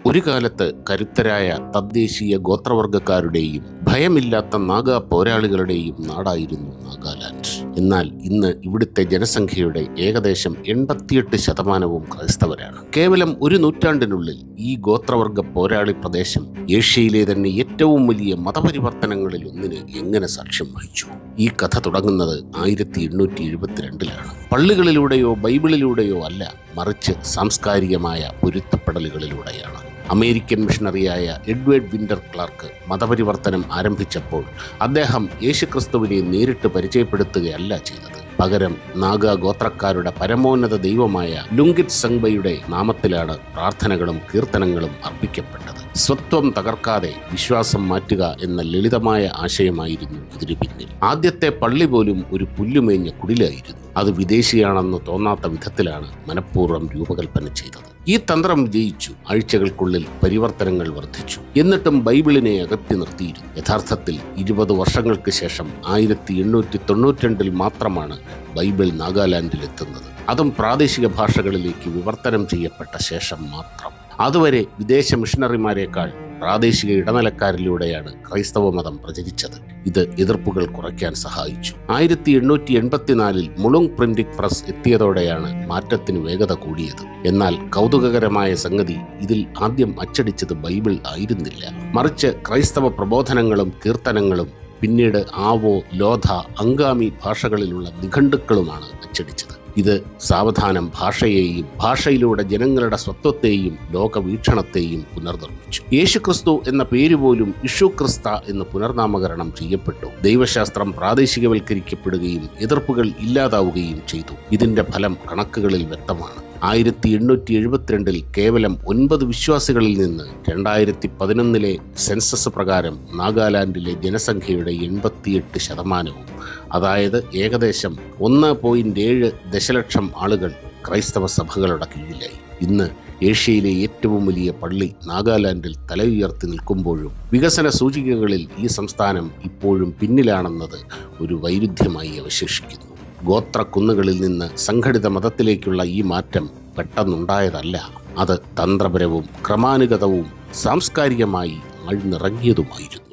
ഒരു കാലത്ത് കരുത്തരായ തദ്ദേശീയ ഗോത്രവർഗക്കാരുടെയും ഭയമില്ലാത്ത നാഗാ പോരാളികളുടെയും നാടായിരുന്നു നാഗാലാൻഡ്. എന്നാൽ ഇന്ന് ഇവിടുത്തെ ജനസംഖ്യയുടെ ഏകദേശം 88% ക്രൈസ്തവരാണ്. കേവലം ഒരു നൂറ്റാണ്ടിനുള്ളിൽ ഈ ഗോത്രവർഗ പോരാളി പ്രദേശം ഏഷ്യയിലെ തന്നെ ഏറ്റവും വലിയ മതപരിവർത്തനങ്ങളിൽ ഒന്നിന് എങ്ങനെ സാക്ഷ്യം വഹിച്ചു? ഈ കഥ തുടങ്ങുന്നത് 1872-ലാണ്. പള്ളികളിലൂടെയോ ബൈബിളിലൂടെയോ അല്ല, മറിച്ച് സാംസ്കാരികമായ പൊരുത്തപ്പെടലുകളിലൂടെയാണ്. അമേരിക്കൻ മിഷണറിയായ എഡ്വേർഡ് വിന്റർ ക്ലാർക്ക് മതപരിവർത്തനം ആരംഭിച്ചപ്പോൾ അദ്ദേഹം യേശുക്രിസ്തുവിനെ നേരിട്ട് പരിചയപ്പെടുത്തുകയല്ല ചെയ്തത്. പകരം നാഗാ ഗോത്രക്കാരുടെ പരമോന്നത ദൈവമായ ലുങ്കിറ്റ് സംഗ്ബയുടെ നാമത്തിലാണ് പ്രാർത്ഥനകളും കീർത്തനങ്ങളും അർപ്പിക്കപ്പെട്ടത്. സ്വത്വം തകർക്കാതെ വിശ്വാസം മാറ്റുക എന്ന ലളിതമായ ആശയമായിരുന്നു ഇതിനു പിന്നിൽ. ആദ്യത്തെ പള്ളി പോലും ഒരു പുല്ലുമേഞ്ഞ കുടിലായിരുന്നു. അത് വിദേശിയാണെന്ന് തോന്നാത്ത വിധത്തിലാണ് മനഃപൂർവ്വം രൂപകൽപ്പന ചെയ്തത്. ഈ തന്ത്രം വിജയിച്ചു. ആഴ്ചകൾക്കുള്ളിൽ പരിവർത്തനങ്ങൾ വർദ്ധിച്ചു. എന്നിട്ടും ബൈബിളിനെ അകറ്റി നിർത്തിയിരുന്നു. യഥാർത്ഥത്തിൽ 20 വർഷങ്ങൾക്ക് ശേഷം 1892 മാത്രമാണ് ബൈബിൾ നാഗാലാൻഡിൽ എത്തുന്നത്. അതും പ്രാദേശിക ഭാഷകളിലേക്ക് വിവർത്തനം ചെയ്യപ്പെട്ട ശേഷം മാത്രം. അതുവരെ വിദേശ മിഷണറിമാരെക്കാൾ പ്രാദേശിക ഇടനിലക്കാരിലൂടെയാണ് ക്രൈസ്തവ മതം പ്രചരിച്ചത്. ഇത് എതിർപ്പുകൾ കുറയ്ക്കാൻ സഹായിച്ചു. 1884 മുളുങ് പ്രിന്റിംഗ് പ്രസ് എത്തിയതോടെയാണ് മാറ്റത്തിന് വേഗത കൂടിയത്. എന്നാൽ കൗതുകകരമായ സംഗതി, ഇതിൽ ആദ്യം അച്ചടിച്ചത് ബൈബിൾ ആയിരുന്നില്ല, മറിച്ച് ക്രൈസ്തവ പ്രബോധനങ്ങളും കീർത്തനങ്ങളും പിന്നീട് ആവോ, ലോധ, അങ്കാമി ഭാഷകളിലുള്ള നിഘണ്ടുക്കളുമാണ് അച്ചടിച്ചത്. ഇത് സാവധാനം ഭാഷയെയും ഭാഷയിലൂടെ ജനങ്ങളുടെ സ്വത്വത്തെയും ലോകവീക്ഷണത്തെയും പുനർനിർമ്മിച്ചു. യേശുക്രിസ്തു എന്ന പേര് പോലും ഇഷു ക്രിസ്ത എന്ന് പുനർനാമകരണം ചെയ്യപ്പെട്ടു. ദൈവശാസ്ത്രം പ്രാദേശികവൽക്കരിക്കപ്പെടുകയും എതിർപ്പുകൾ ഇല്ലാതാവുകയും ചെയ്തു. ഇതിന്റെ ഫലം കണക്കുകളിൽ വ്യക്തമാണ്. 1872 കേവലം 9 വിശ്വാസികളിൽ നിന്ന് 2011 സെൻസസ് പ്രകാരം നാഗാലാൻഡിലെ ജനസംഖ്യയുടെ 88%, അതായത് ഏകദേശം 1.7 ദശലക്ഷം ആളുകൾ ക്രൈസ്തവ സഭകളുടെ കീഴിലായി. ഇന്ന് ഏഷ്യയിലെ ഏറ്റവും വലിയ പള്ളി നാഗാലാൻഡിൽ തല ഉയർത്തി നിൽക്കുമ്പോഴും വികസന സൂചികകളിൽ ഈ സംസ്ഥാനം ഇപ്പോഴും പിന്നിലാണെന്നത് ഒരു വൈരുദ്ധ്യമായി അവശേഷിക്കുന്നു. ഗോത്രക്കുന്നുകളിൽ നിന്ന് സംഘടിത മതത്തിലേക്കുള്ള ഈ മാറ്റം പെട്ടെന്നുണ്ടായതല്ല. അത് തന്ത്രപരവും ക്രമാനുഗതവും സാംസ്കാരികമായി ആഴ്ന്നിറങ്ങിയതുമായിരുന്നു.